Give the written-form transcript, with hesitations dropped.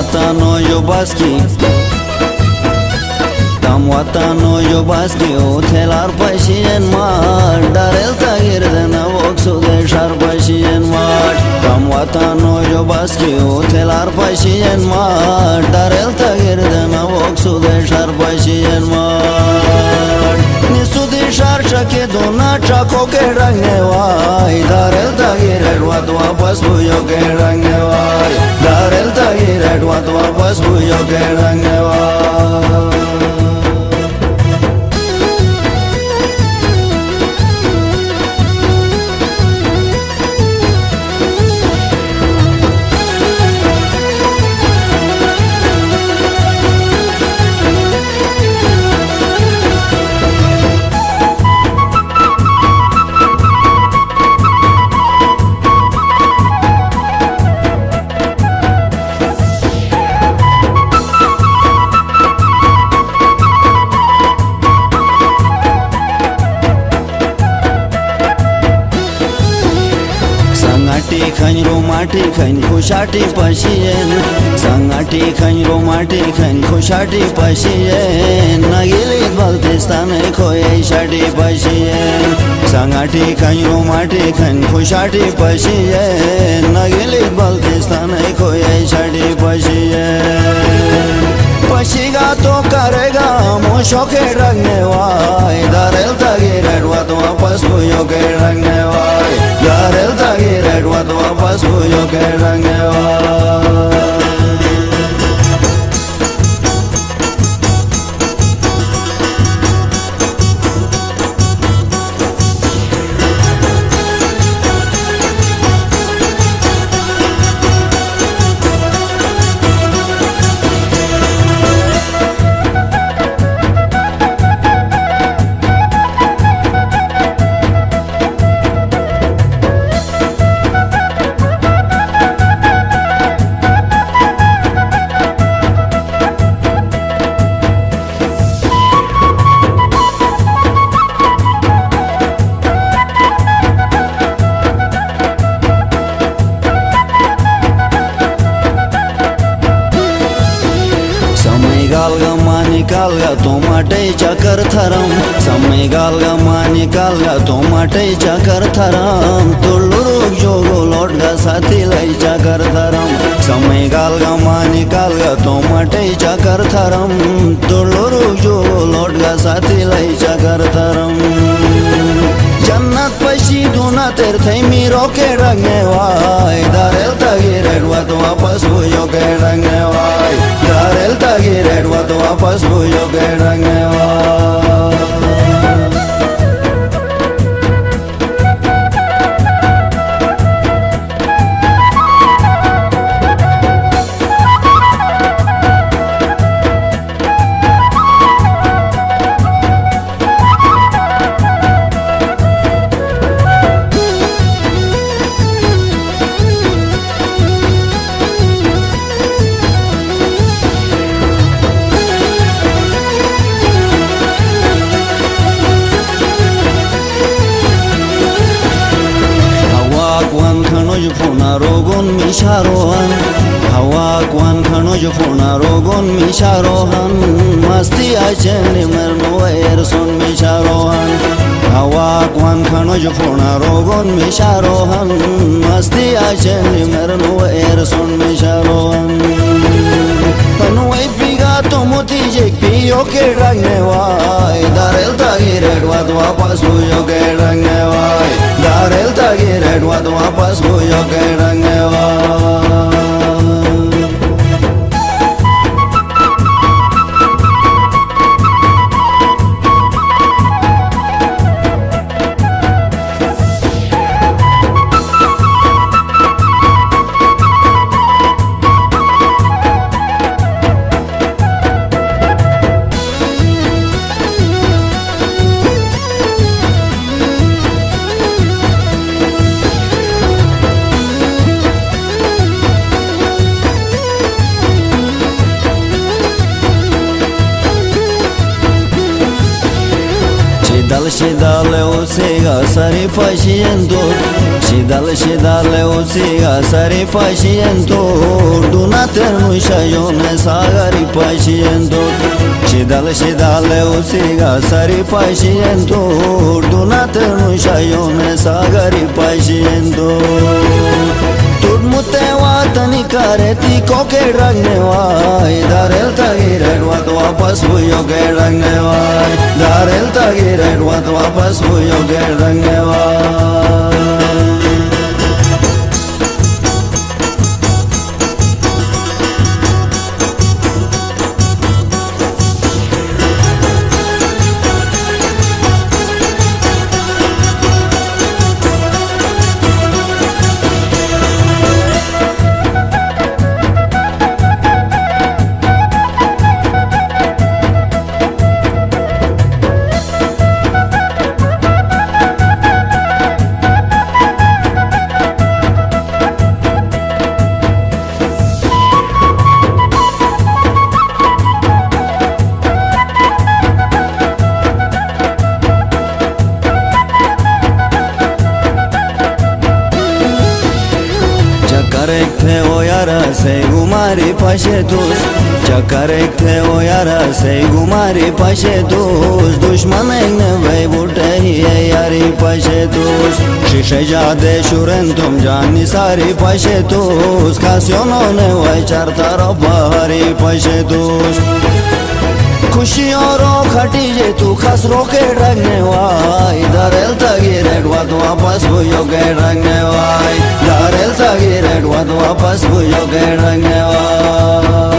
watano yo baski Tam watano yo baski Utelar paşiyen mar Darel tagirden avoksu deşar paşiyen mar Tam watano yo baski Utelar paşiyen mar Darel tagirden avoksu deşar paşiyen mar Nisu deşar çake dona çako ke rangne vay Darel tagiret wat wapas buyo ke rangne vay Darel tagiret wat wapas buyo ke rangne vay Sangaటి khain romati khain khushati pasien Sangaటి khain romati khain khushati pasien Nagilit baltistan khoye shati pasien Sangati khain romati khain khushati pasien Nagilit baltistan khoye shati pasien Pashiga to karega mosho ke rangne vay Darel tagiret wat wapas buyo ke rangne vay Darel tagiret wat wapas buyo ke rangne vay Galga mani galga tomate chakar tharam Samay galga mani galga tomate chakar tharam Tulluruk jogo lotga sathi lai chakar tharam Samay galga mani galga tomate chakar tharam Tulluruk jogo lotga sathi lai chakar tharam Jannat pashi duna tirthai miro ke rangne vay Darel tagiret wat wapas buyo ke rangne vay Darel tagiret wat wapas buyo ke rangne vay Funa rogon misharohan Hawa kwan khano jo funa rogon misharohan Masti achen merno erson misharohan Hawa kwan khano jo funa rogon misharohan Masti achen merno erson misharohan Panu ai piga to moti jek piyo ke rangne vay Darel tagiret wat wapas buyo ke rangne vay Darel tagiret wat wapas buyo ke rangne vay Shidal usiga sari fascientur Shidal usiga sari fascientur Dunater nu shayone sagari fascientur Shidal usiga sari fascientur Dunater nu shayone sagari fascientur Turmute watani kareti koke ragne vai Darel tagire wat wapas buyo ke ragne vai Darel tagire wat wapas buyo ke ragne vai Chakarek the o yara se gumari pashetus Chakarek the o yara se gumari pashetus Dushmanek ne vei bute hi yari pashetus Shishe jade shurentum jani sari pashetus Kasiono ne vai chartaro bahari pashetus खुशियों रो खटी जे तू खसरो के रंगने Y Darrel तगीरे वात वापस बुयो के रंगने वाई दारेल तगीरे वात वापस बुयो के रंगने वाई